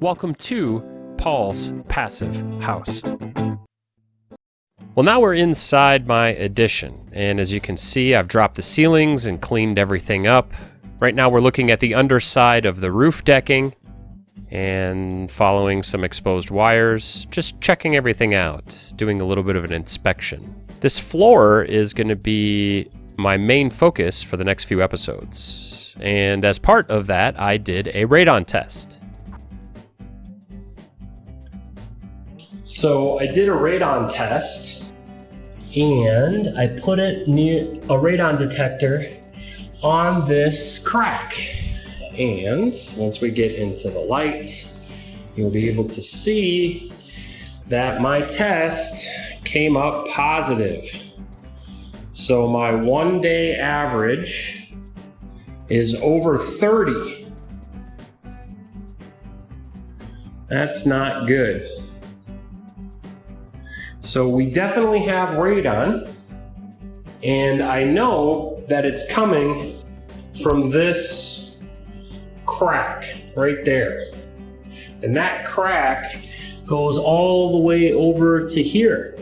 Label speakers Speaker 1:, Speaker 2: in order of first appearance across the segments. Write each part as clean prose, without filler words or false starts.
Speaker 1: Welcome to Paul's Passive House. Well, now we're inside my addition, and as you can see, I've dropped the ceilings and cleaned everything up. Right now we're looking at the underside of the roof decking and following some exposed wires, just checking everything out, doing a little bit of an inspection. This floor is going to be my main focus for the next few episodes, and as part of that, I did a radon test. So I did a radon test, and I put it near a radon detector on this crack. And once we get into the light, you'll be able to see that my test came up positive. So my 1 day average is over 30. That's not good. So we definitely have radon, and I know that it's coming from this crack right there. And that crack goes all the way over to here.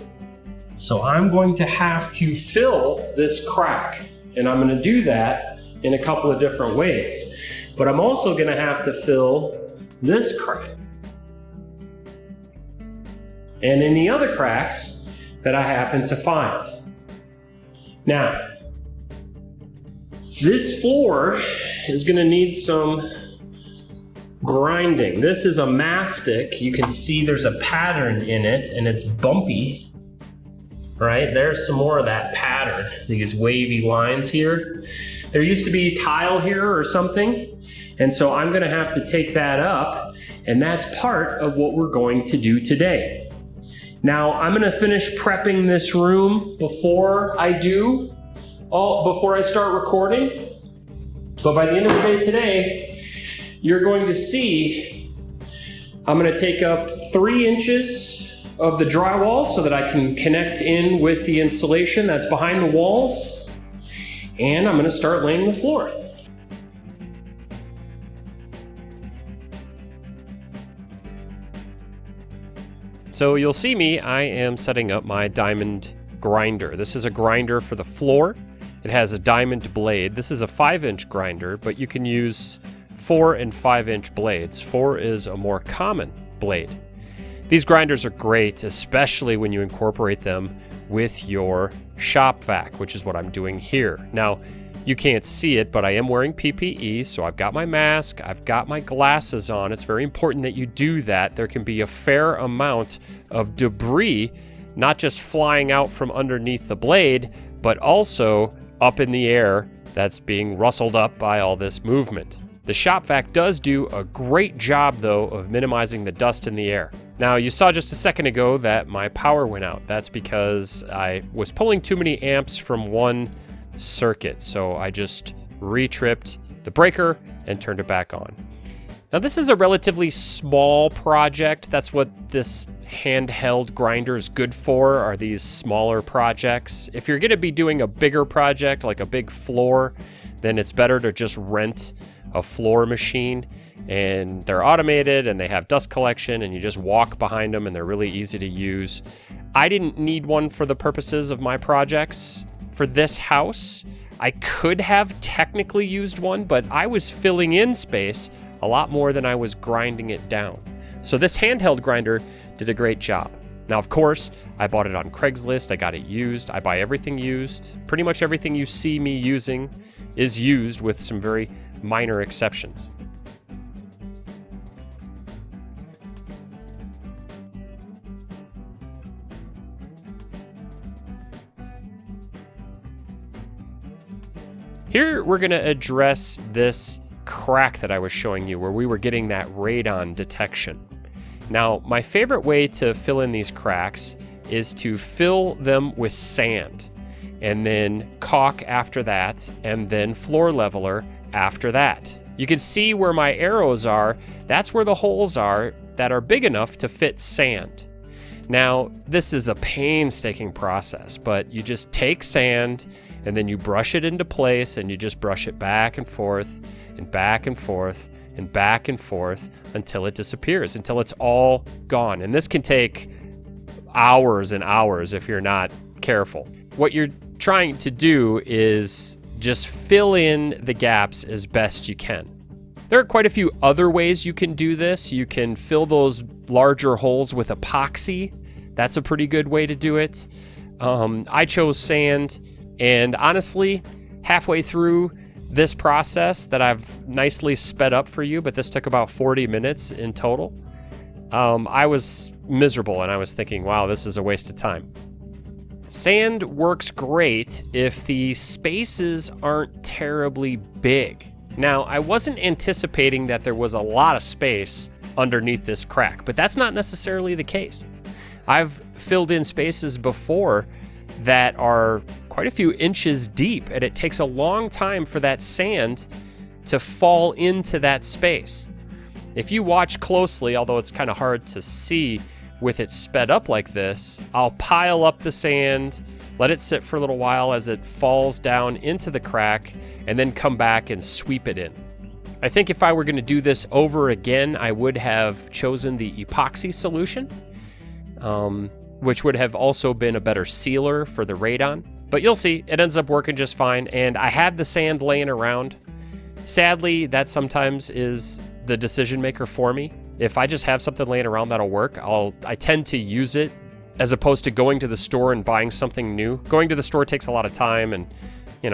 Speaker 1: So I'm going to have to fill this crack, and I'm going to do that in a couple of different ways. But I'm also going to have to fill this crack and any other cracks that I happen to find. Now, this floor is going to need some grinding. This is a mastic. You can see there's a pattern in it, and it's bumpy. Right, there's some more of that pattern, these wavy lines here. There used to be tile here or something, and so I'm gonna have to take that up, and that's part of what we're going to do today. Now, I'm gonna finish prepping this room before I start recording, but by the end of the day today, you're going to see I'm gonna take up 3 inches of the drywall so that I can connect in with the insulation that's behind the walls, and I'm gonna start laying the floor. So you'll see me, I am setting up my diamond grinder. This is a grinder for the floor. It has a diamond blade. This is a 5-inch grinder, but you can use 4 and 5-inch blades. 4 is a more common blade. These grinders are great, especially when you incorporate them with your shop vac, which is what I'm doing here. Now, you can't see it, but I am wearing PPE, so I've got my mask, I've got my glasses on. It's very important that you do that. There can be a fair amount of debris, not just flying out from underneath the blade, but also up in the air that's being rustled up by all this movement. The shop vac does do a great job, though, of minimizing the dust in the air. Now, you saw just a second ago that my power went out. That's because I was pulling too many amps from one circuit, so I just re-tripped the breaker and turned it back on. Now, this is a relatively small project. That's what this handheld grinder is good for, are these smaller projects. If you're going to be doing a bigger project, like a big floor, then it's better to just rent a floor machine, and they're automated and they have dust collection, and you just walk behind them and they're really easy to use. I didn't need one for the purposes of my projects. For this house, I could have technically used one, but I was filling in space a lot more than I was grinding it down. So this handheld grinder did a great job. Now, of course, I bought it on Craigslist. I got it used. I buy everything used. Pretty much everything you see me using is used, with some very minor exceptions. Here we're going to address this crack that I was showing you, where we were getting that radon detection. Now, my favorite way to fill in these cracks is to fill them with sand, and then caulk after that, and then floor leveler after that. You can see where my arrows are. That's where the holes are that are big enough to fit sand. Now, this is a painstaking process, but you just take sand and then you brush it into place, and you just brush it back and forth and back and forth and back and forth until it disappears, until it's all gone. And this can take hours and hours if you're not careful. What you're trying to do is just fill in the gaps as best you can. There are quite a few other ways you can do this. You can fill those larger holes with epoxy. That's a pretty good way to do it. I chose sand, and honestly, halfway through this process that I've nicely sped up for you, but this took about 40 minutes in total, I was miserable and I was thinking, wow, this is a waste of time. Sand works great if the spaces aren't terribly big. Now, I wasn't anticipating that there was a lot of space underneath this crack, but that's not necessarily the case. I've filled in spaces before that are quite a few inches deep, and it takes a long time for that sand to fall into that space. If you watch closely, although it's kind of hard to see with it sped up like this, I'll pile up the sand, let it sit for a little while as it falls down into the crack, and then come back and sweep it in. I think if I were going to do this over again, I would have chosen the epoxy solution, which would have also been a better sealer for the radon. But you'll see, it ends up working just fine, and I had the sand laying around. Sadly, that sometimes is the decision maker for me. If I just have something laying around that'll work, I tend to use it as opposed to going to the store and buying something new. Going to the store takes a lot of time, and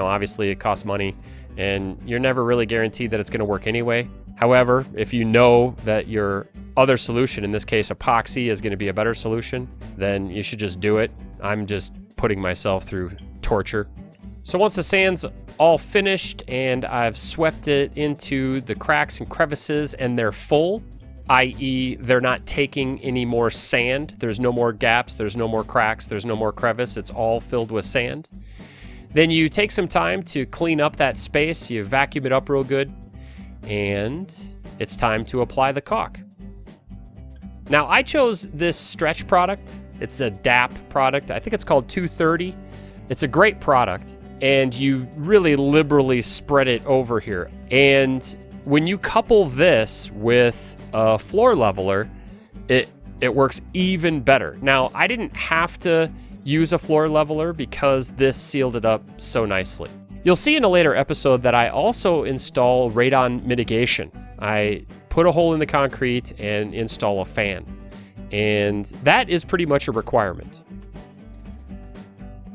Speaker 1: obviously it costs money, and you're never really guaranteed that it's going to work anyway. However, if you know that your other solution, in this case epoxy, is going to be a better solution, then you should just do it. I'm just putting myself through torture. So once the sand's all finished and I've swept it into the cracks and crevices and they're full, i.e. they're not taking any more sand, there's no more gaps, there's no more cracks, there's no more crevice, it's all filled with sand, then you take some time to clean up that space, you vacuum it up real good, and it's time to apply the caulk. Now, I chose this stretch product. It's a DAP product. I think it's called 230. It's a great product, and you really liberally spread it over here. And when you couple this with a floor leveler, it works even better. Now, I didn't have to use a floor leveler because this sealed it up so nicely. You'll see in a later episode that I also install radon mitigation. I put a hole in the concrete and install a fan, and that is pretty much a requirement.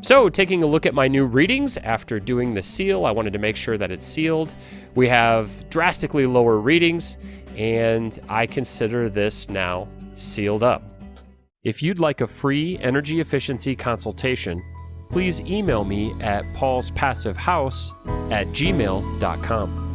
Speaker 1: So, taking a look at my new readings after doing the seal, I wanted to make sure that it's sealed. We have drastically lower readings, and I consider this now sealed up. If you'd like a free energy efficiency consultation, please email me at paulspassivehouse@gmail.com.